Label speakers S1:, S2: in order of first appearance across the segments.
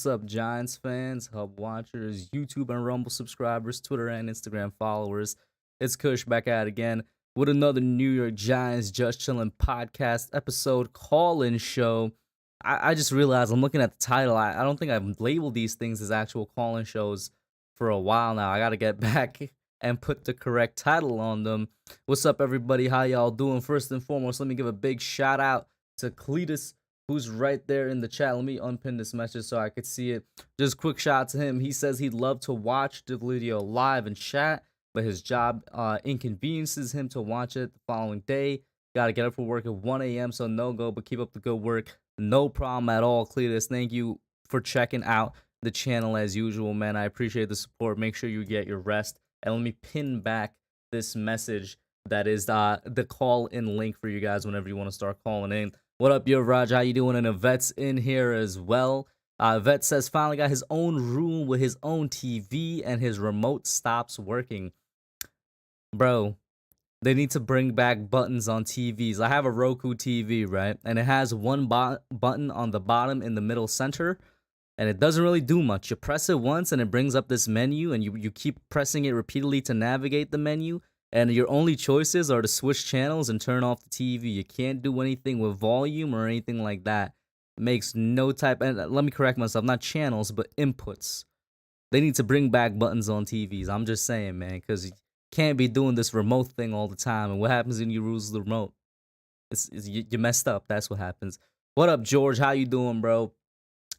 S1: What's up, Giants fans, Hub watchers, YouTube and Rumble subscribers, Twitter and Instagram followers? It's Kush back at it again with another New York Giants Just Chillin podcast episode call-in show. I just realized I'm looking at the title. I don't think I've labeled these things as actual call-in shows for a while now. I got to get back and put the correct title on them. What's up, everybody? How y'all doing? First and foremost, let me give a big shout out to Cletus, who's right there in the chat. Let me unpin this message so I could see it. Just quick shout out to him. He says he'd love to watch the video live and chat, but his job inconveniences him to watch it the following day. Got to get up for work at 1 a.m., so no go, but keep up the good work. No problem at all, Cletus. Thank you for checking out the channel as usual, man. I appreciate the support. Make sure you get your rest. And let me pin back this message that is the call-in link for you guys whenever you want to start calling in. What up, yo, Raj? How you doing? And Vet's in here as well. Vet says finally got his own room with his own TV and his remote stops working. Bro, they need to bring back buttons on TVs. I have a Roku TV, right? And it has one button on the bottom in the middle center. And it doesn't really do much. You press it once and it brings up this menu, and you keep pressing it repeatedly to navigate the menu. And your only choices are to switch channels and turn off the TV. You can't do anything with volume or anything like that. It makes no type, and let me correct myself, not channels, but inputs. They need to bring back buttons on TVs. I'm just saying, man, because you can't be doing this remote thing all the time. And what happens when you lose the remote? You messed up. That's what happens. What up, George? How you doing, bro?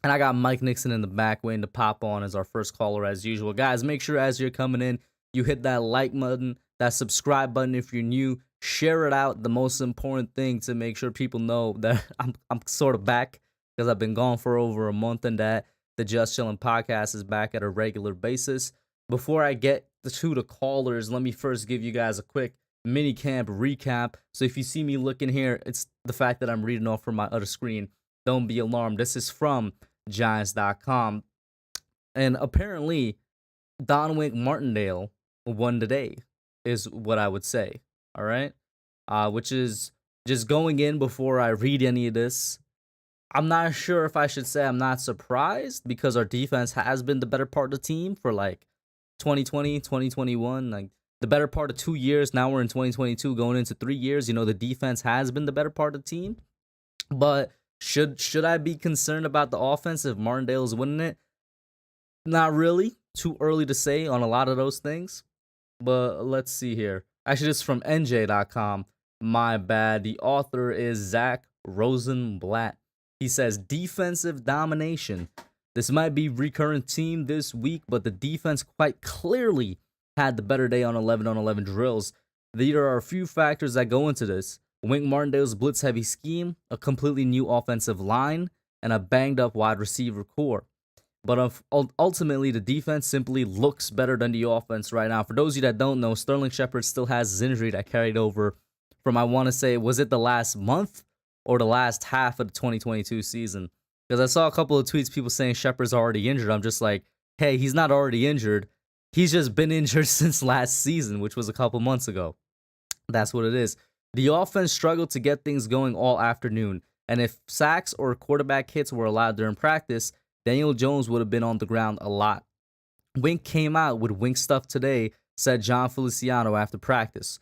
S1: And I got Mike Nixon in the back waiting to pop on as our first caller as usual. Guys, make sure as you're coming in, you hit that like button, that subscribe button if you're new. Share it out. The most important thing to make sure people know that I'm sort of back, because I've been gone for over a month, and that the Just Chillin' podcast is back at a regular basis. Before I get to the callers, let me first give you guys a quick minicamp recap. So if you see me looking here, it's the fact that I'm reading off from my other screen. Don't be alarmed. This is from Giants.com. And apparently, Donwick Martindale won today, is what I would say. All right? Which is just going in before I read any of this. I'm not sure if I should say I'm not surprised, because our defense has been the better part of the team for like 2020, 2021, like the better part of 2 years. Now we're in 2022 going into 3 years. You know, the defense has been the better part of the team. But should I be concerned about the offense if Martindale's winning it? Not really. Too early to say on a lot of those things. But let's see here. Actually, this is from NJ.com. My bad. The author is Zach Rosenblatt. He says, defensive domination. This might be recurrent theme this week, but the defense quite clearly had the better day on 11-on-11 drills. There are a few factors that go into this. Wink Martindale's blitz-heavy scheme, a completely new offensive line, and a banged-up wide receiver core. But ultimately, the defense simply looks better than the offense right now. For those of you that don't know, Sterling Shepard still has his injury that carried over from, I want to say, was it the last month or the last half of the 2022 season? Because I saw a couple of tweets, people saying Shepard's already injured. I'm just like, hey, he's not already injured. He's just been injured since last season, which was a couple months ago. That's what it is. The offense struggled to get things going all afternoon, and if sacks or quarterback hits were allowed during practice, Daniel Jones would have been on the ground a lot. Wink came out with Wink stuff today, said John Feliciano after practice.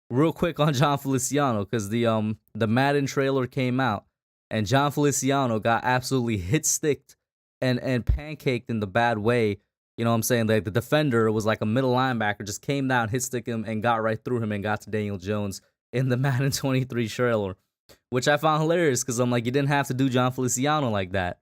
S1: Real quick on John Feliciano, because the Madden trailer came out, and John Feliciano got absolutely hit-sticked and pancaked in the bad way. You know what I'm saying? Like, the defender was like a middle linebacker, just came down, hit-stick him, and got right through him and got to Daniel Jones in the Madden 23 trailer, which I found hilarious, because I'm like, you didn't have to do John Feliciano like that.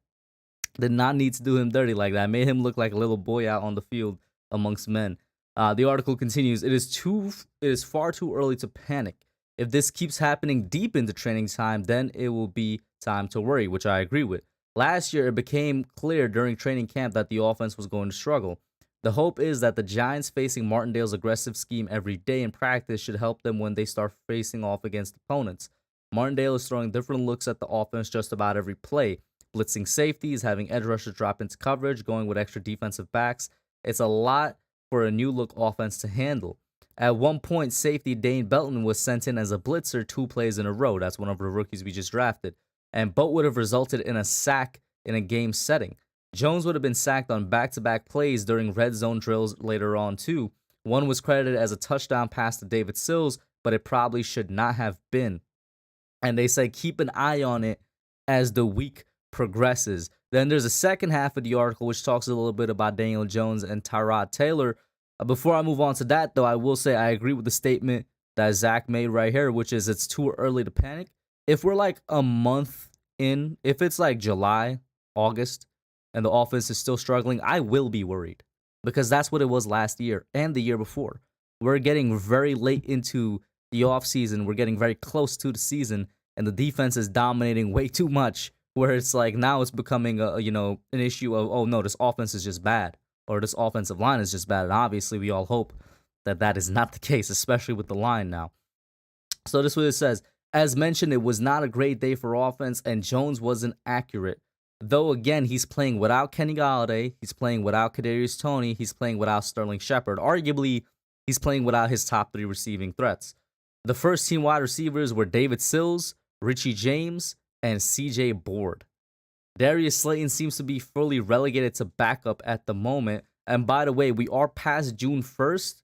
S1: Did not need to do him dirty like that. Made him look like a little boy out on the field amongst men. The article continues, it is far too early to panic. If this keeps happening deep into training time, then it will be time to worry, which I agree with. Last year, it became clear during training camp that the offense was going to struggle. The hope is that the Giants facing Martindale's aggressive scheme every day in practice should help them when they start facing off against opponents. Martindale is throwing different looks at the offense just about every play. Blitzing safeties, having edge rushers drop into coverage, going with extra defensive backs. It's a lot for a new look offense to handle. At one point, safety Dane Belton was sent in as a blitzer 2 plays in a row. That's one of the rookies we just drafted. And both would have resulted in a sack in a game setting. Jones would have been sacked on back-to-back plays during red zone drills later on too. One was credited as a touchdown pass to David Sills, but it probably should not have been. And they say keep an eye on it as the week progresses. Then there's a second half of the article which talks a little bit about Daniel Jones and Tyrod Taylor. Before I move on to that, though, I will say I agree with the statement that Zach made right here, which is it's too early to panic. If we're like a month in, if it's like July, August, and the offense is still struggling, I will be worried because that's what it was last year and the year before. We're getting very late into the offseason. We're getting very close to the season, and the defense is dominating way too much. Where it's like now it's becoming an issue of, oh no, this offense is just bad, or this offensive line is just bad. And obviously, we all hope that that is not the case, especially with the line now. So this is what it says. As mentioned, it was not a great day for offense, and Jones wasn't accurate. Though again, he's playing without Kenny Golladay, he's playing without Kadarius Toney, he's playing without Sterling Shepard. Arguably, he's playing without his top 3 receiving threats. The first team wide receivers were David Sills, Richie James, and CJ Board. Darius Slayton seems to be fully relegated to backup at the moment. And by the way, we are past June 1st.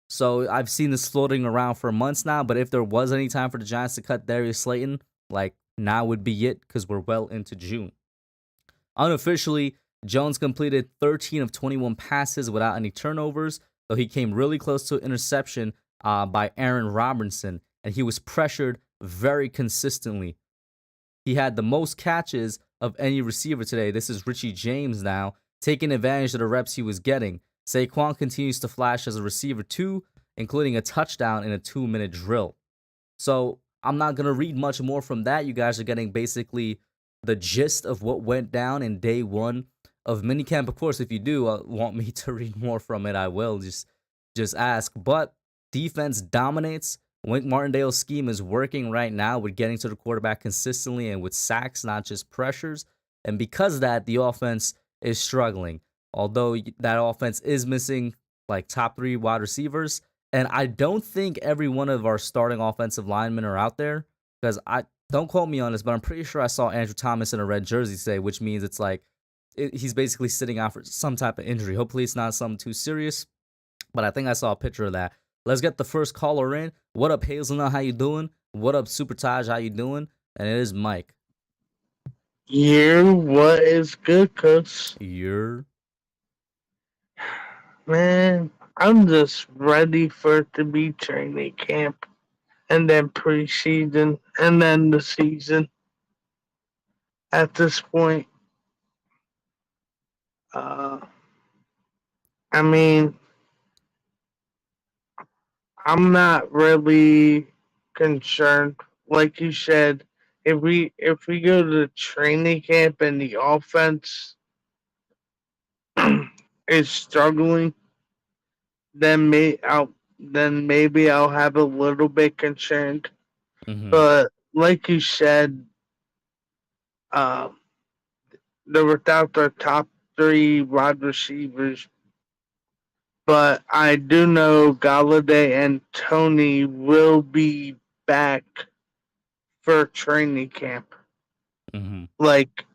S1: So I've seen this floating around for months now. But if there was any time for the Giants to cut Darius Slayton, like now would be it because we're well into June. Unofficially, Jones completed 13 of 21 passes without any turnovers, though he came really close to an interception by Aaron Robinson, and he was pressured very consistently. He had the most catches of any receiver today. This is Richie James now, taking advantage of the reps he was getting. Saquon continues to flash as a receiver too, including a touchdown in a 2-minute drill. So I'm not going to read much more from that. You guys are getting basically the gist of what went down in day 1 of minicamp. Of course, if you do want me to read more from it, I will. Just ask. But defense dominates. Wink Martindale's scheme is working right now with getting to the quarterback consistently and with sacks, not just pressures. And because of that, the offense is struggling. Although that offense is missing like top 3 wide receivers. And I don't think every one of our starting offensive linemen are out there because don't quote me on this, but I'm pretty sure I saw Andrew Thomas in a red jersey today, which means it's like he's basically sitting out for some type of injury. Hopefully it's not something too serious, but I think I saw a picture of that. Let's get the first caller in. What up, Hazelnut? How you doing? What up, Super Taj? How you doing? And it is Mike.
S2: What is good, Kush? Man, I'm just ready for it to be training camp, and then preseason, and then the season. At this point, uh, I mean, I'm not really concerned. Like you said, if we go to training camp and the offense is struggling, then maybe I'll have a little bit concerned.
S1: Mm-hmm.
S2: But like you said, uh, they're without their top 3 wide receivers. But I do know Galladay and Tony will be back for training camp,
S1: Mm-hmm.
S2: like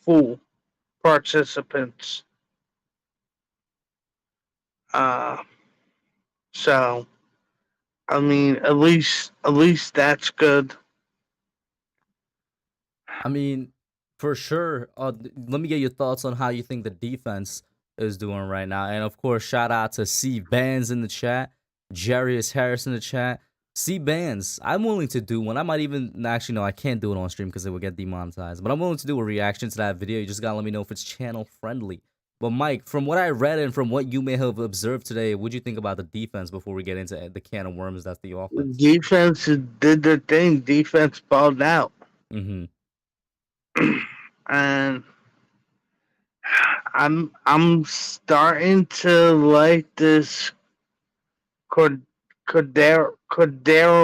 S2: full participants. Uh, so I mean, at least that's good.
S1: I mean, for sure. Let me get your thoughts on how you think the defense is doing right now. And of course, shout out to C Bands in the chat, Jarius Harris in the chat. C Bands, I'm willing to do one. I might even actually no, I can't do it on stream because it would get demonetized. But I'm willing to do a reaction to that video. You just gotta let me know if it's channel friendly. But Mike, from what I read and from what you may have observed today, what do you think about the defense before we get into the can of worms that's the offense?
S2: Defense did their thing. Defense balled out,
S1: Mm-hmm.
S2: and I'm starting to like this Cordero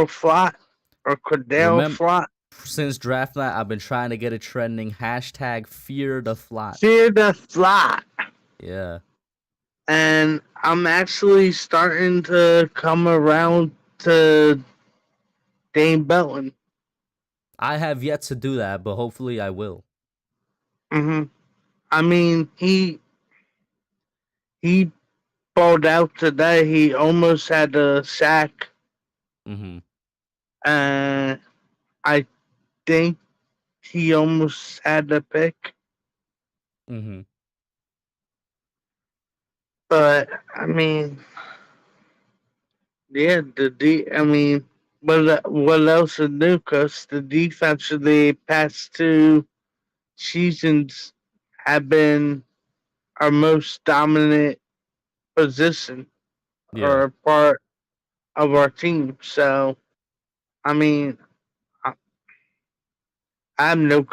S2: Flat or Cordero
S1: Remember,
S2: Flat.
S1: since draft night, I've been trying to get it trending. Hashtag fear the flat.
S2: Fear the Flat.
S1: Yeah.
S2: And I'm actually starting to come around to Dane Belton.
S1: I have yet to do that, but hopefully I will.
S2: Mm-hmm. I mean, he balled out today. He almost had a sack,
S1: Mm-hmm.
S2: and I think he almost had a pick.
S1: Mm-hmm.
S2: But I mean, yeah, I mean, what else is new? Cause the defense for the past two seasons have been our most dominant position
S1: Yeah.
S2: or part of our team. So I mean, I, I'm no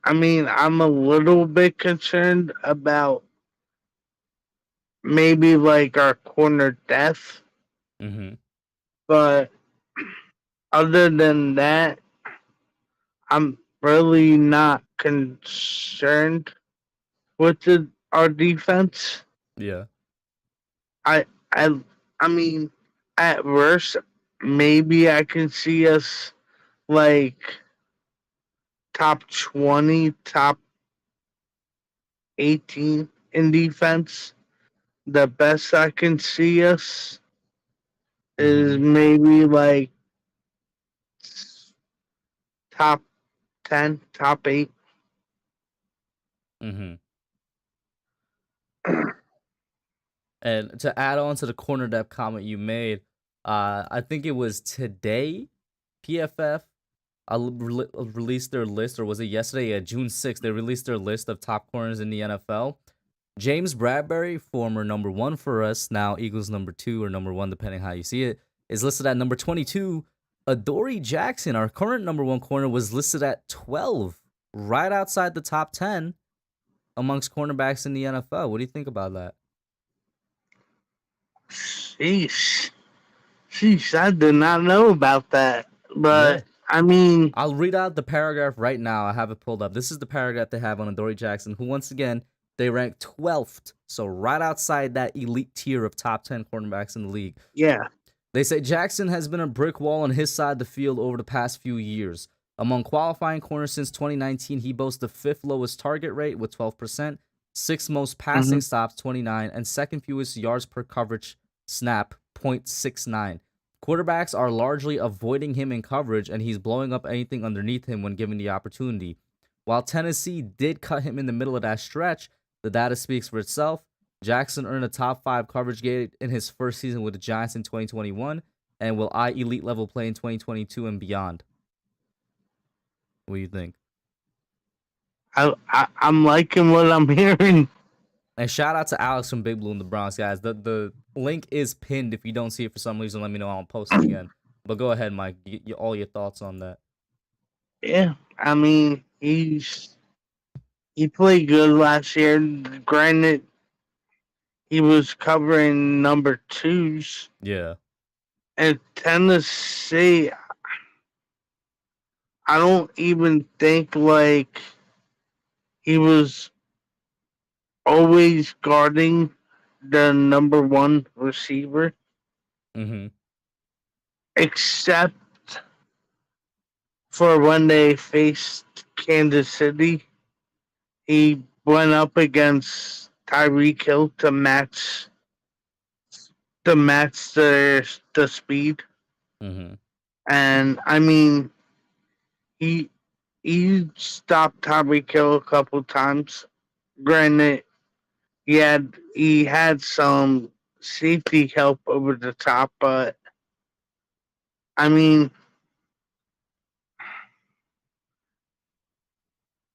S2: I mean, I'm a little bit concerned about maybe like our corner depth,
S1: Mm-hmm.
S2: but other than that, I'm really not concerned with our defense.
S1: Yeah.
S2: I I I mean, at worst, maybe I can see us like top 20, top 18 in defense. The best I can see us is
S1: Mm-hmm.
S2: maybe like top 10, top 8.
S1: Mm-hmm. And to add on to the corner depth comment you made, I think it was today, PFF released their list, or was it yesterday? Yeah, June 6th, they released their list of top corners in the NFL. James Bradbury, former number one for us, now Eagles number two or number one, depending how you see it, is listed at number 22. Adoree Jackson, our current number one corner, was listed at 12, right outside the top 10 amongst cornerbacks in the NFL. What do you think about that?
S2: Sheesh. Sheesh, I did not know about that.
S1: Yeah.
S2: But, I mean,
S1: I'll read out the paragraph right now. I have it pulled up. This is the paragraph they have on Adoree Jackson, who, once again, they rank 12th. So right outside that elite tier of top 10 cornerbacks in the league.
S2: yeah.
S1: They say Jackson has been a brick wall on his side of the field over the past few years. Among qualifying corners since 2019, he boasts the fifth lowest target rate with 12%, sixth most
S2: Hmm.
S1: passing stops, 29, and second fewest yards per coverage snap, 0.69. Quarterbacks are largely avoiding him in coverage, and he's blowing up anything underneath him when given the opportunity. While Tennessee did cut him in the middle of that stretch, the data speaks for itself. Jackson earned a top 5 coverage grade in his first season with the Giants in 2021 and will eye elite level play in 2022 and beyond. What do you think?
S2: I'm liking what I'm hearing.
S1: And shout out to Alex from Big Blue in the Bronx, guys. The link is pinned. If you don't see it for some reason, let me know. I'll post it again. But go ahead, Mike. All your thoughts on that.
S2: Yeah. I mean, he played good last year. Granted, he was covering number twos.
S1: Yeah.
S2: And Tennessee, I don't even think like he was always guarding the number one receiver,
S1: Mm-hmm.
S2: except for when they faced Kansas City. He went up against Tyreek Hill to match the speed,
S1: Mm-hmm.
S2: and I mean he he stopped Tyreek Hill a couple times. Granted, he had some safety help over the top, but I mean,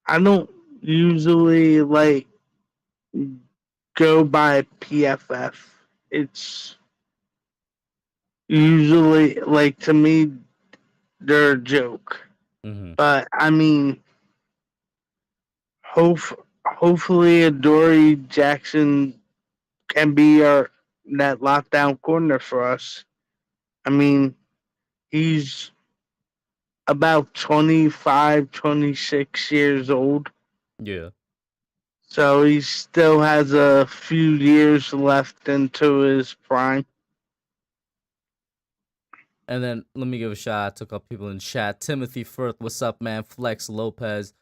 S2: I don't usually like go by PFF. It's usually like to me they're a joke.
S1: Mm-hmm.
S2: But I mean, hope hopefully Adoree Jackson can be our that lockdown corner for us. I mean, he's about 25, 26 years old.
S1: Yeah.
S2: So he still has a few years left into his prime.
S1: And then let me give a shout out to a couple people in chat. Timothy Firth, what's up, man? Flex Lopez,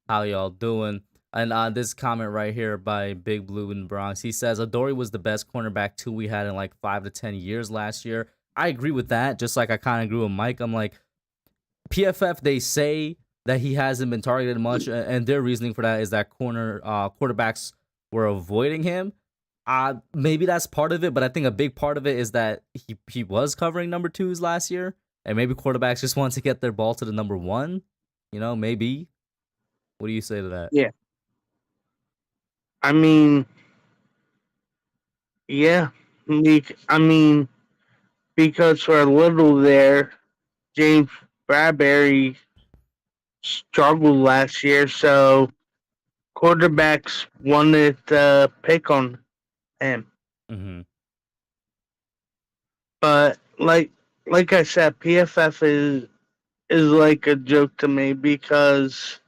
S1: how y'all doing? And this comment right here by Big Blue in the Bronx, he says Adoree was the best cornerback two we had in like 5 to 10 years last year. I agree with that. Just like I kind of agree with Mike. I'm like PFF. They say that he hasn't been targeted much, and their reasoning for that is that quarterbacks were avoiding him. Maybe that's part of it, but I think a big part of it is that he was covering number twos last year, and maybe quarterbacks just want to get their ball to the number one. Maybe. What do you say to that?
S2: Yeah. I mean, yeah. I mean, because for a little there, James Bradbury struggled last year, so quarterbacks wanted to pick on him.
S1: Mm-hmm.
S2: But like I said, PFF is like a joke to me because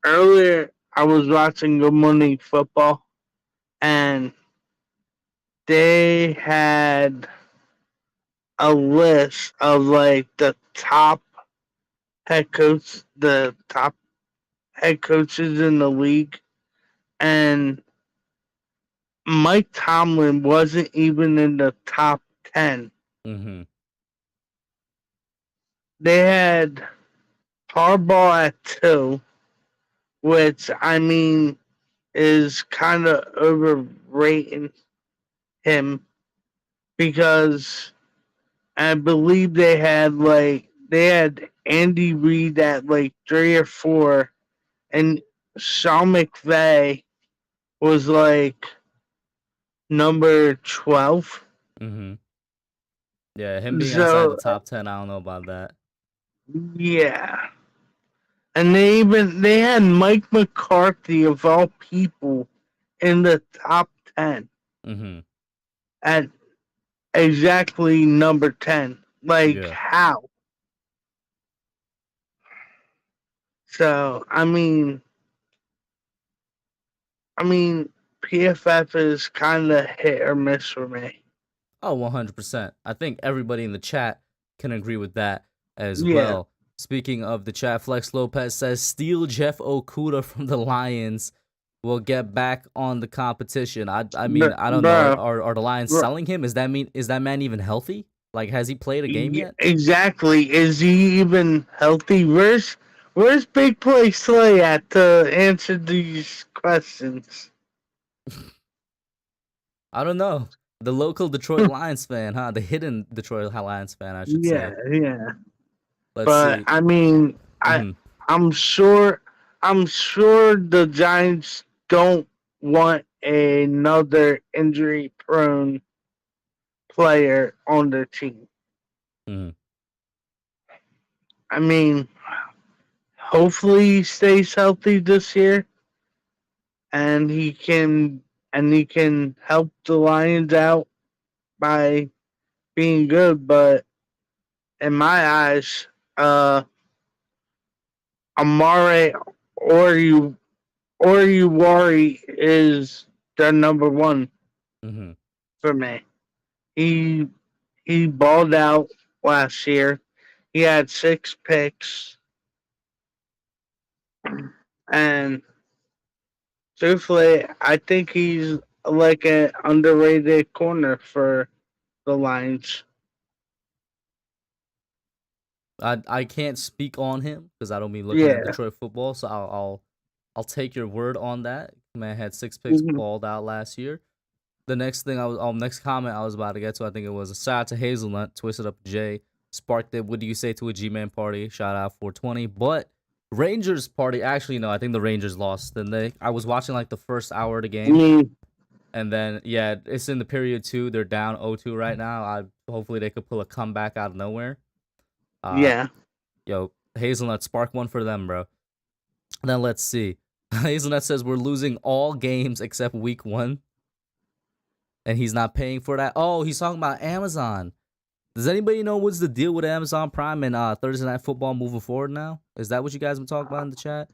S2: earlier I was watching Good Morning Football and they had a list of like the top head coaches in the league, and Mike Tomlin wasn't even in the top 10.
S1: Mm-hmm.
S2: They had Harbaugh at 2, which I mean is kind of overrating him because I believe they had Andy Reid at like 3 or 4, and Sean McVay was like number 12.
S1: Mm-hmm. Yeah, him being outside the
S2: So
S1: top 10, I don't know about that.
S2: yeah, and they had Mike McCarthy of all people in the top 10
S1: Mm-hmm.
S2: at exactly number 10. Like
S1: Yeah.
S2: how? So I mean, PFF is kind of hit or miss for me.
S1: Oh, 100%. I think everybody in the chat can agree with that as
S2: Yeah,
S1: well. Speaking of the chat, Flex Lopez says steal Jeff Okuda from the Lions. Will get back on the competition. I mean, I don't know.
S2: bro,
S1: Are the Lions
S2: bro.
S1: selling him? Is that man even healthy? Like, has he played a game yet?
S2: Exactly. Is he even healthy? Where's Big Play Slay at to answer these questions?
S1: I don't know. The local Detroit Lions fan, huh? The hidden Detroit Lions fan, I should
S2: Yeah,
S1: say.
S2: yeah.
S1: Let's
S2: But
S1: see.
S2: I mean,
S1: Hmm.
S2: I'm sure the Giants don't want another injury prone player on their team.
S1: Hmm.
S2: I mean, hopefully he stays healthy this year and he can help the Lions out by being good, but in my eyes, Amare or you worry is the number one
S1: Hmm.
S2: for me. He he balled out last year. He had 6 picks, and truthfully, I think he's like an underrated corner for the Lions.
S1: I can't speak on him because I don't be looking at
S2: Yeah.
S1: Detroit football, so I'll take your word on that. Man had 6 picks,
S2: Mhm.
S1: balled out last year. The next thing next comment I was about to get to, I think it was a shout out to Hazelnut, Twisted Up J, sparked it. What do you say to a G-Man party? Shout out 420. But Rangers party, actually no, I think the Rangers lost. I was watching like the first hour of the
S2: I
S1: game,
S2: mean,
S1: and then yeah, it's in the period 2. They're down 0-2 right now. Hopefully they could pull a comeback out of nowhere. Uh,
S2: yeah.
S1: yo, Hazelnut, spark one for them, bro. Then let's see. Hazelnut says we're losing all games except week 1, and he's not paying for that. Oh, he's talking about Amazon. Does anybody know what's the deal with Amazon Prime and Thursday Night Football moving forward now? Is that what you guys been talking about in the chat?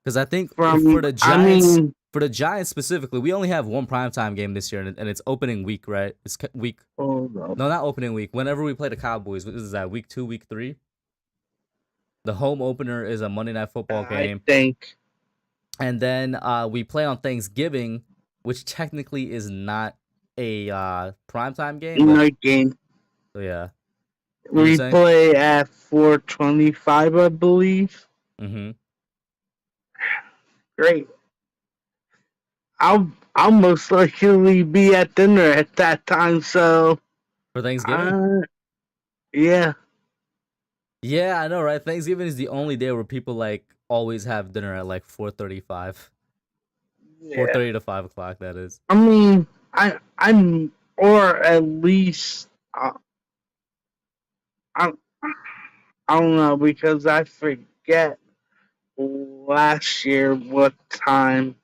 S1: Because I think
S2: From I mean,
S1: for the Giants specifically, we only have one primetime game this year, and it's opening week, right? It's week,
S2: hold up.
S1: no, not opening week. Whenever we play the Cowboys, what is that, week 2, week 3? The home opener is a Monday Night Football
S2: I
S1: game.
S2: think
S1: And then we play on Thanksgiving, which technically is not a primetime game, but
S2: Night game.
S1: so yeah. You were
S2: We
S1: saying?
S2: play at 4:25, I believe.
S1: Mm-hmm.
S2: Great. I'll most likely be at dinner at that time. So,
S1: For Thanksgiving?
S2: uh, yeah,
S1: Yeah, I know, right? Thanksgiving is the only day where people like always have dinner at like 4:35.
S2: yeah.
S1: 4:30 to 5 o'clock, that is.
S2: I mean, I'm, or at least, I, I don't know because I forget last year what time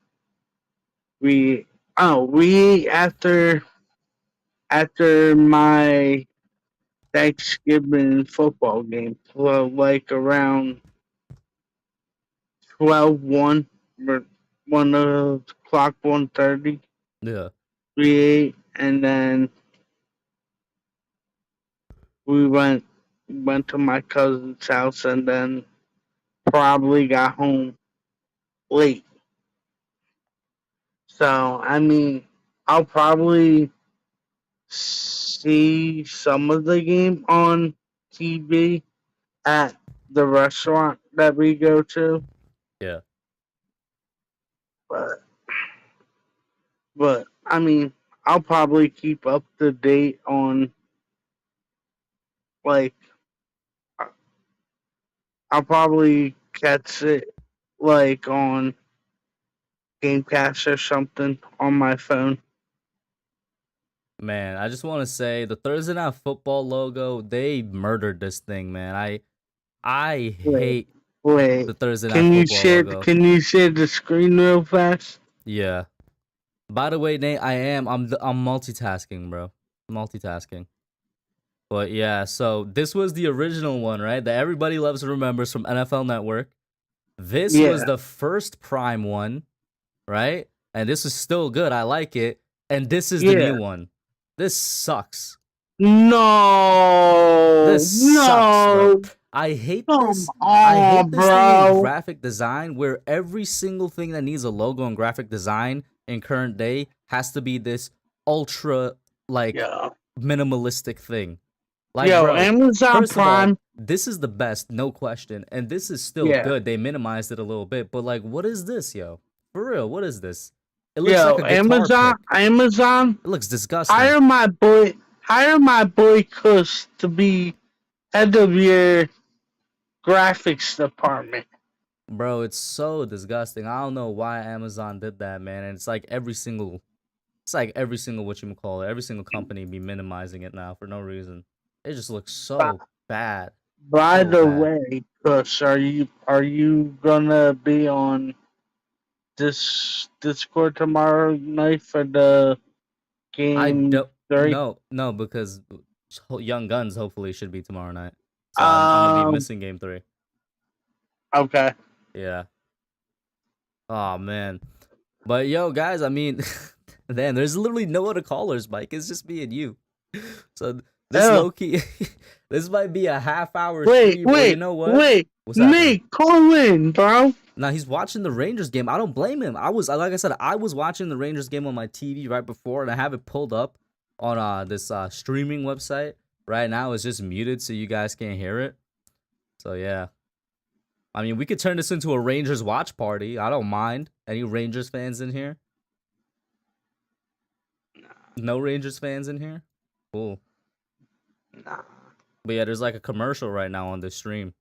S2: we. Oh, we after my Thanksgiving football game, well, like around 12:01, or 1 o'clock, 1:30.
S1: Yeah.
S2: We ate, and then we went to my cousin's house, and then probably got home late. So I mean, I'll probably see some of the game on TV at the restaurant that we go to,
S1: Yeah.
S2: but I mean, I'll probably keep up to date on, like, I'll probably catch it like on Gamecast or something on my phone.
S1: Man, I just want to say the Thursday Night Football logo, they murdered this thing, man. I
S2: Wait,
S1: hate
S2: wait.
S1: the Thursday Night Football logo.
S2: Can you share the screen real fast?
S1: Yeah. By the way, Nate, I'm multitasking, bro. Multitasking. But yeah, so this was the original one, right? That everybody loves and remembers from NFL Network. This was
S2: Yeah.
S1: the first Prime one, right? And this is still good. I like it. And this is the
S2: Yeah.
S1: new one. This sucks.
S2: No.
S1: This sucks, bro.
S2: No.
S1: I hate
S2: Come
S1: this. I
S2: on,
S1: hate this thing in
S2: bro.
S1: graphic design where every single thing that needs a logo in graphic design in current day has to be this ultra like
S2: Yeah.
S1: minimalistic thing. Like,
S2: Yo,
S1: bro,
S2: Amazon
S1: first of all,
S2: Prime.
S1: this is the best, no question. And this is still
S2: Yeah.
S1: good. They minimized it a little bit, but like, what is this, yo? For real, what is this? It looks like
S2: Yo,
S1: a guitar pick.
S2: Amazon.
S1: It looks disgusting.
S2: Hire my boy Kush to be head of your graphics department.
S1: Bro, it's so disgusting. I don't know why Amazon did that, man. And it's like every single whatchamacallit, every single company be minimizing it now for no reason. It just looks
S2: By,
S1: so bad.
S2: by
S1: So
S2: the
S1: bad.
S2: way, Kush, are you gonna be on this Discord tomorrow night for the
S1: I
S2: game
S1: don't
S2: three?
S1: no, because Young Guns hopefully should be tomorrow night. So I'm gonna be
S2: Um.
S1: missing game 3.
S2: Okay.
S1: Yeah. Oh man. But yo, guys, I mean, man, there's literally no other callers, Mike. It's just me and you. So this
S2: Oh,
S1: low key, this might be a half-hour
S2: wait,
S1: stream, or you
S2: wait,
S1: know what?
S2: wait.
S1: What's happening?
S2: Nate, call in, bro.
S1: Now he's watching the Rangers game. I don't blame him. Like I said, I was watching the Rangers game on my TV right before, and I have it pulled up on this streaming website. Right now, it's just muted, so you guys can't hear it. So yeah. I mean, we could turn this into a Rangers watch party. I don't mind. Any Rangers fans in here? No Rangers fans in here? Cool.
S2: Nah.
S1: But yeah, there's like a commercial right now on this stream.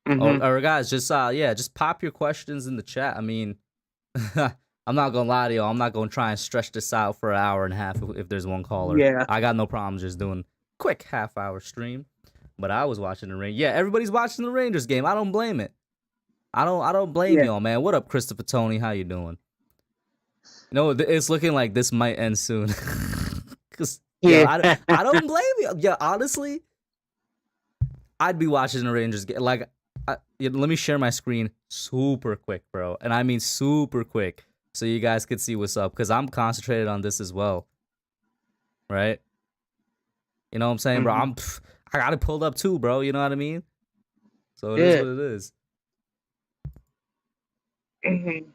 S2: Mm-hmm.
S1: Or guys, just pop your questions in the chat. I mean, I'm not gonna lie to you. I'm not gonna try and stretch this out for an hour and a half if there's one caller.
S2: Yeah.
S1: I got no problem just doing quick half-hour stream. But I was watching the Rangers. Yeah, everybody's watching the Rangers game. I don't blame it. I don't blame
S2: Yeah.
S1: y'all, man. What up, Christopher Tony? How you doing? You know, it's looking like this might end soon. Cause
S2: Yeah.
S1: I don't blame you. Yeah, honestly, I'd be watching the Rangers game. Like, let me share my screen super quick, bro, and I mean super quick, so you guys could see what's up. Cause I'm concentrated on this as well, right? You know what I'm saying, bro?
S2: Mhm.
S1: I got it pulled up too, bro. You know what I mean? So it is
S2: Yeah.
S1: what it is.
S2: Mhm.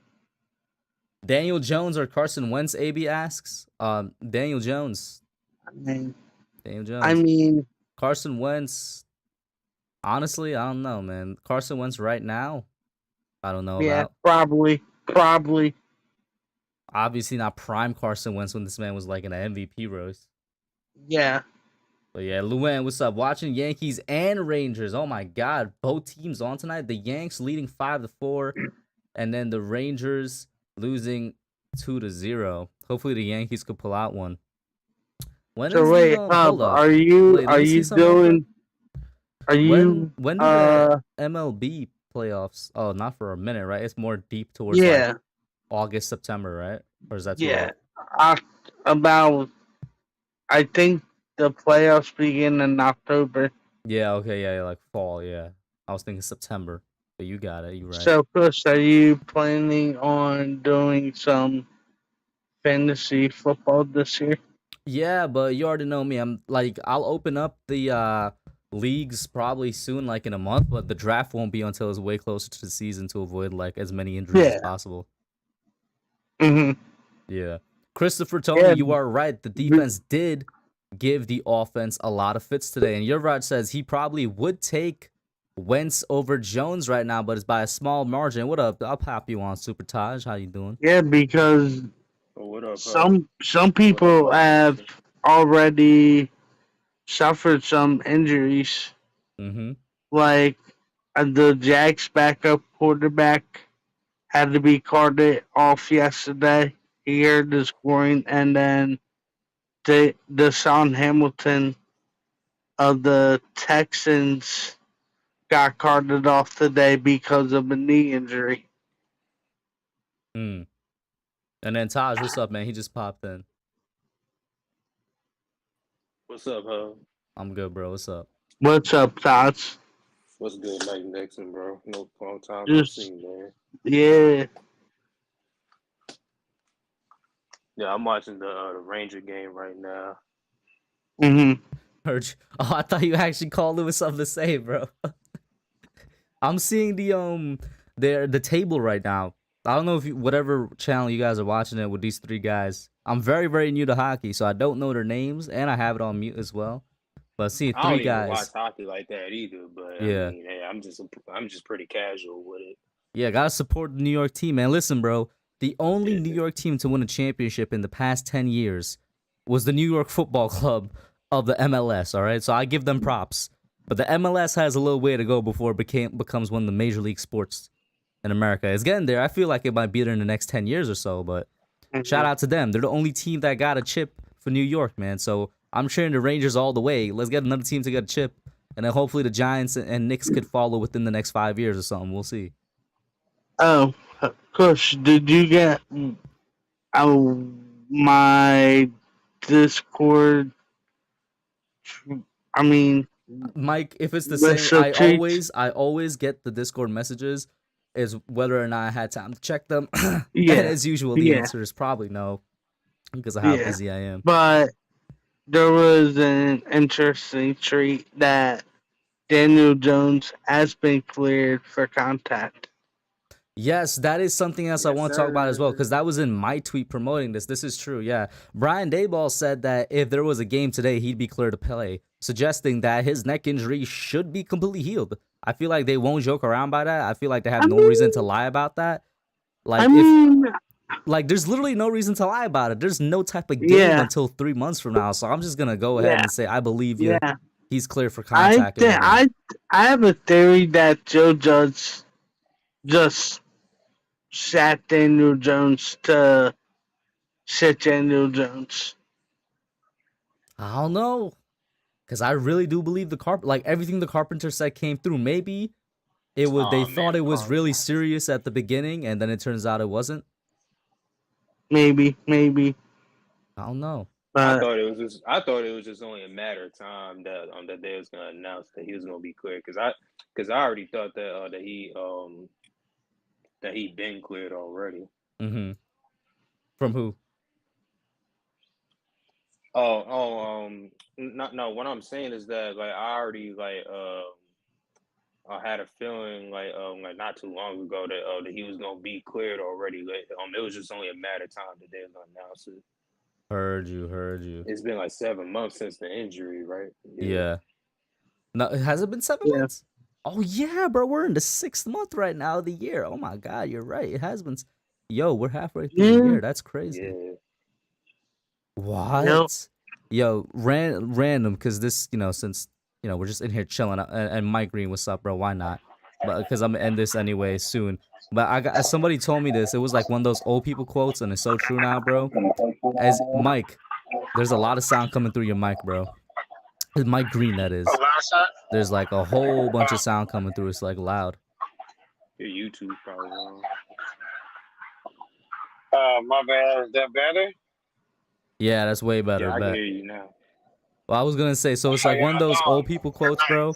S1: Daniel Jones or Carson Wentz? AB asks. Daniel Jones.
S2: I mean,
S1: Daniel
S2: I
S1: Jones.
S2: mean,
S1: Carson Wentz. Honestly, I don't know, man. Carson Wentz right now, I don't know
S2: yeah,
S1: about.
S2: probably,
S1: Obviously not prime Carson Wentz when this man was like in an MVP race.
S2: yeah.
S1: But yeah, Luan, what's up? Watching Yankees and Rangers. Oh my God, both teams on tonight. The Yanks leading 5-4, and then the Rangers losing 2-0. Hopefully the Yankees could pull out one. When
S2: So
S1: is the
S2: wait,
S1: hold up? Wait, let
S2: are
S1: me see
S2: you
S1: something real quick.
S2: doing? Are
S1: When
S2: you
S1: when do the MLB playoffs? Oh, not for a minute, right? It's more deep towards like
S2: yeah,
S1: August, September, right? Or is that too
S2: yeah.
S1: late?
S2: About I think the playoffs begin in October.
S1: Yeah, okay, yeah, like fall, yeah. I was thinking September, but you got it. You right.
S2: So, Chris, are you planning on doing some fantasy football this year?
S1: Yeah, but you already know me. I'm like I'll open up the leagues probably soon, like in a month, but the draft won't be until it's way closer to the season to avoid like as many injuries as
S2: Yeah.
S1: possible.
S2: Hmm.
S1: Yeah. Christopher Tony,
S2: Yeah.
S1: you are right. The defense did give the offense a lot of fits today. And Yerrod says he probably would take Wentz over Jones right now, but it's by a small margin. What up? I'll pop you on Super Taj. How you doing?
S2: Yeah, because
S3: Oh, what up,
S2: some
S3: what up,
S2: people have
S3: Jackson?
S2: already suffered some injuries,
S1: Mm-hmm.
S2: like the Jags backup quarterback had to be carted off yesterday. He heard the scoring, and then the Sean Hamilton of the Texans got carted off today because of a knee injury.
S1: Mm. And then Taj, what's up, man? He just popped in.
S3: What's up, huh?
S1: I'm good, bro. What's up?
S2: What's up, Tots?
S3: What's good, Mike Nixon, bro? No long time no
S2: Just
S3: see, man.
S2: yeah.
S3: Yeah, I'm watching the Ranger game right now.
S2: Hmm.
S1: Heard you. Oh, I thought you actually called it with something to say, bro. I'm seeing the table right now. I don't know if whatever channel you guys are watching it with these three guys. I'm very very new to hockey, so I don't know their names, and I have it on mute as well. But I see
S3: I
S1: three
S3: don't even watch
S1: guys.
S3: hockey like that either, but I
S1: Yeah,
S3: mean, hey, I'm just pretty casual with it.
S1: yeah, gotta support the New York team, man. Listen, bro, the only New
S3: Yeah,
S1: York team to win a championship in the past 10 years was the New York Football Club of the MLS. All right, so I give them props. But the MLS has a little way to go before it becomes one of the major league sports in America. It's getting there. I feel like it might be there in the next 10 years or so, but shout
S2: Hmm.
S1: out to them. They're the only team that got a chip for New York, man. So I'm cheering the Rangers all the way. Let's get another team to get a chip, and then hopefully the Giants and Knicks could follow within the next 5 years or something. We'll see.
S2: Oh, Kush, did you get my Discord? I mean,
S1: Mike, if it's the same,
S2: list of tweets.
S1: I always get the Discord messages. Is whether or not I had time to check them, and
S2: Yeah,
S1: as usual, the
S2: yeah,
S1: answer is probably no because of how
S2: yeah.
S1: busy I am.
S2: But there was an interesting tweet that Daniel Jones has been cleared for contact.
S1: Yes, that is something else I
S3: yes,
S1: want to talk about as well because
S3: sir.
S1: that was in my tweet promoting this. This is true. Yeah. Brian Dayball said that if there was a game today, he'd be clear to play, suggesting that his neck injury should be completely healed. I feel like they won't joke around by that. I feel like they have
S2: I
S1: no reason to
S2: mean,
S1: lie about that.
S2: I
S1: Like, if,
S2: mean,
S1: like, there's literally no reason to lie about it. There's no type of game
S2: yeah,
S1: until 3 months from now. So I'm just going to go ahead
S2: yeah,
S1: and say, I believe you.
S2: yeah.
S1: He's clear for
S2: I
S1: contact and
S2: think
S1: whatnot.
S2: I have a theory that Joe Judge just sat Daniel Jones to sit Daniel Jones.
S1: I don't know. Because I really do believe like everything the Carpenter said came through. Maybe they
S3: Oh
S1: thought
S3: man,
S1: it was
S3: Carl.
S1: really serious at the beginning, and then it turns out it wasn't.
S2: Maybe,
S1: I don't know.
S2: but
S3: I thought it was just only a matter of time that they was gonna announce that he was gonna be cleared because I already thought that he been cleared already.
S1: Mm-hmm. From who?
S3: Not no. What I'm saying is that like I already I had a feeling like not too long ago that he was gonna be cleared already. It was just only a matter of time that they was gonna announce it.
S1: Heard you.
S3: It's been like 7 months since the injury, right? Yeah.
S1: Yeah. No, has it been 7
S2: Yeah.
S1: months? Oh yeah, bro. We're in the 6th month right now of the year. Oh my god, you're right. It has been. Yo, we're halfway through the
S2: Yeah.
S1: year. That's crazy.
S3: Yeah.
S2: Yep.
S1: What? Yo, random because this, since we're just in here chilling, and Mike Green, what's up, bro? Why not? But because I'm gonna end this anyway soon. But somebody told me this. It was like one of those old people quotes, and it's so true now, bro. As Mike, there's a lot of sound coming through your mic, bro. It's Mike Green, that is. There's like a whole bunch of sound coming through. It's like loud.
S3: Your YouTube probably wrong.
S4: My bad. Is that better?
S1: Yeah, that's way better.
S3: Yeah, I can
S1: Bet.
S3: hear you now.
S1: Well, I was gonna say, so it's like one of those old people quotes, bro.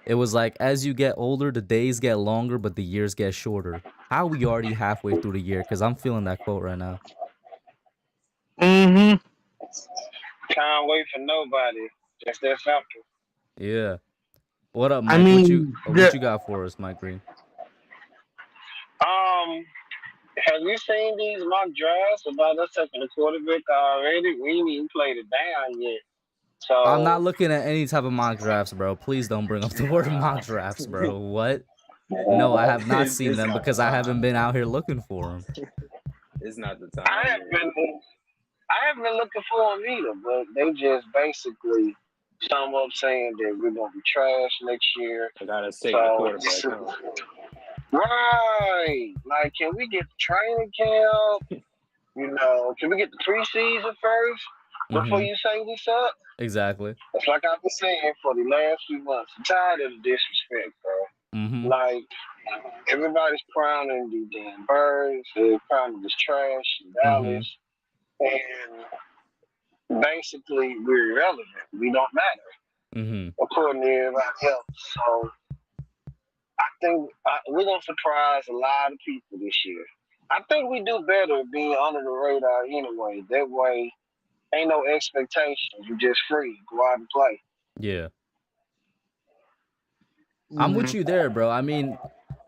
S1: It was like, as you get older, the days get longer, but the years get shorter. How we already halfway through the year? Because I'm feeling that quote right now.
S2: Mm-hmm.
S4: Can't wait for nobody. Just that simple.
S1: Yeah. What up,
S2: I
S1: Mike?
S2: mean,
S1: what you got for us, Mike Green?
S4: Have you seen these mock drafts about us taking the quarterback already? We ain't even played it down yet. So
S1: I'm not looking at any type of mock drafts, bro. Please don't bring up the word mock drafts, bro. What? No, I have not seen
S3: It's
S1: them
S3: not
S1: because
S3: the
S1: I
S3: time.
S1: haven't been out here looking for them.
S3: It's not the time.
S4: I haven't been looking for them either, but they just basically sum up saying that we're gonna be trash next year.
S3: I gotta take the quarterback. Huh?
S4: Right. Like, can we get the training camp? Can we get the preseason first before you say we suck?
S1: Exactly.
S4: It's like I've been saying for the last few months. I'm tired of the disrespect, bro.
S1: Mm-hmm.
S4: Like, everybody's crowning the damn Birds. They're crowning this trash in Dallas. And basically, we're irrelevant. We don't matter, according to everybody else. So I think we're going to surprise a lot of people this year. I think we do better being under the radar anyway. That way, ain't no expectations. You're just free. Go out and play.
S1: Yeah. I'm with you there, bro. I mean,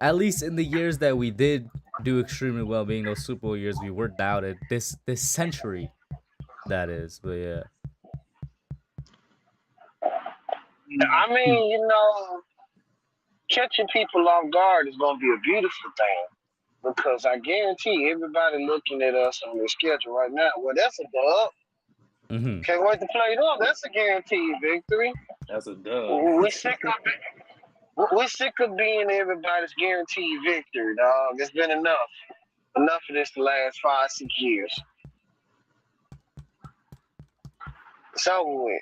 S1: at least in the years that we did do extremely well, being those Super Bowl years, we were doubted. This century, that is. But yeah.
S4: I mean, catching people off guard is going to be a beautiful thing. Because I guarantee everybody looking at us on their schedule right now, well, that's a dub. Can't wait to play them. That's a guaranteed victory.
S3: That's a dub.
S4: We're sick of it. We're sick of being everybody's guaranteed victory, dog. It's been enough. Enough of this the last 5-6 years. It's over with.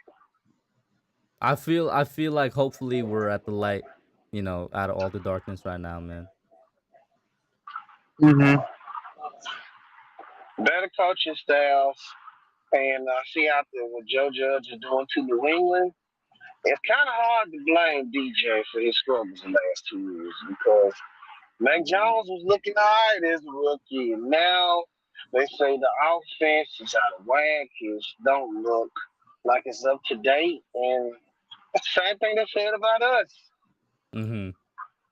S1: I feel like hopefully we're at the light, out of all the darkness right now, man.
S4: Better coaching staffs, and I see out there what Joe Judge is doing to New England. It's kind of hard to blame DJ for his struggles the last 2 years because Mac Jones was looking all right as a rookie, and now they say the offense is out of whack. It don't look like it's up to date, and it's the same thing they said about us. The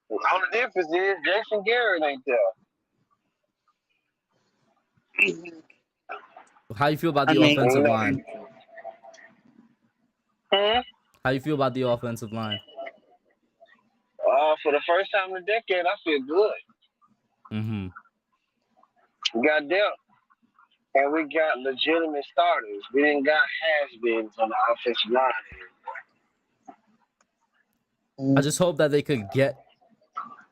S4: only difference is Jason Garrett ain't there.
S1: How you feel about the offensive line? How you feel about the offensive line?
S4: For the first time in a decade, I feel good. We got depth, and we got legitimate starters. We didn't got has-beens on the offensive line anymore.
S1: I just hope that they could get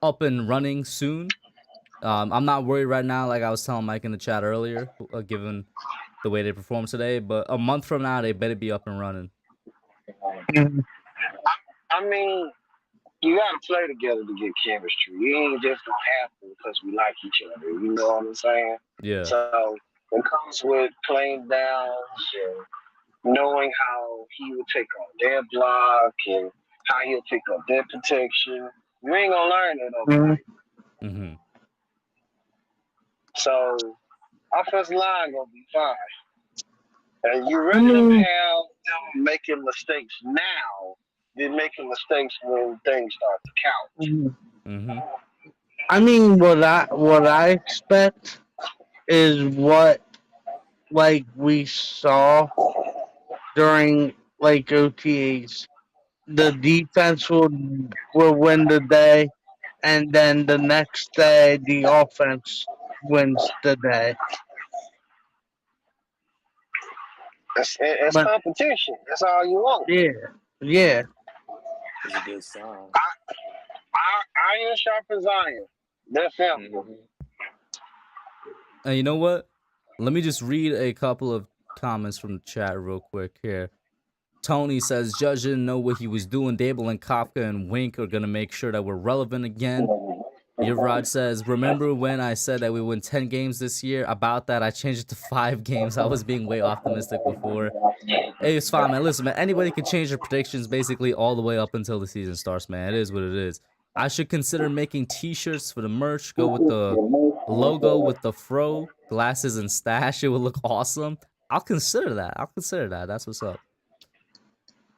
S1: up and running soon. I'm not worried right now, like I was telling Mike in the chat earlier, given the way they performed today. But a month from now, they better be up and running.
S4: I mean, you got to play together to get chemistry. You ain't just going to happen because we like each other. You know what I'm saying?
S1: Yeah.
S4: So it comes with playing downs and knowing how he would take on their block and how he'll pick up their protection. You ain't going to learn that overnight. So offensive line going to be fine. And you really don't have them making mistakes now than making mistakes when things start to count.
S1: Mm-hmm.
S2: I mean, what I expect is what like we saw during like OTAs. The defense will win the day, and then the next day the offense wins the day.
S4: It's
S2: But
S4: competition. That's all you want.
S2: yeah,
S3: It's a good sign.
S4: Iron sharpens iron. Definitely.
S3: Mm-hmm.
S1: And you know what? Let me just read a couple of comments from the chat real quick here. Tony says Judge didn't know what he was doing. Dable and Kafka and Wink are gonna make sure that we're relevant again. Yevrod says, remember when I said that we win 10 games this year? About that, I changed it to 5 games. I was being way optimistic before. Hey, it's fine, man. Listen, man, anybody can change their predictions basically all the way up until the season starts, man. It is what it is. I should consider making t-shirts for the merch. Go with the logo with the fro, glasses, and stash. It would look awesome. I'll consider that. That's what's up.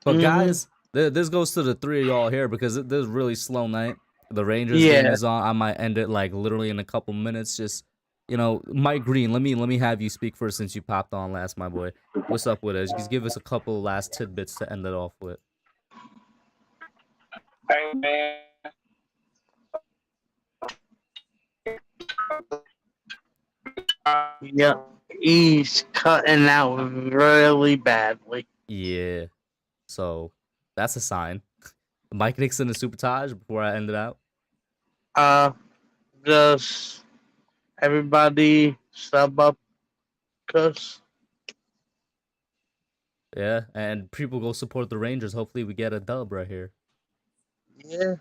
S1: But guys, this goes to the 3 of y'all here because this is a really slow night. The Rangers game
S2: yeah.
S1: is on. I might end it like literally in a couple minutes. Just Mike Green, let me have you speak first since you popped on last, my boy. What's up with it? Just give us a couple last tidbits to end it off with.
S4: Hey man.
S2: Yeah, he's cutting out really badly.
S1: Yeah. So that's a sign. Mike Nixon and Supertage before I end it out.
S2: Just everybody sub up, Kush.
S1: Yeah, and people go support the Rangers. Hopefully we get a dub right here.
S2: Yeah.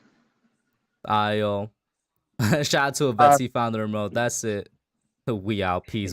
S1: Shout out to a Betsy found the remote. That's it. We out. Peace, bro.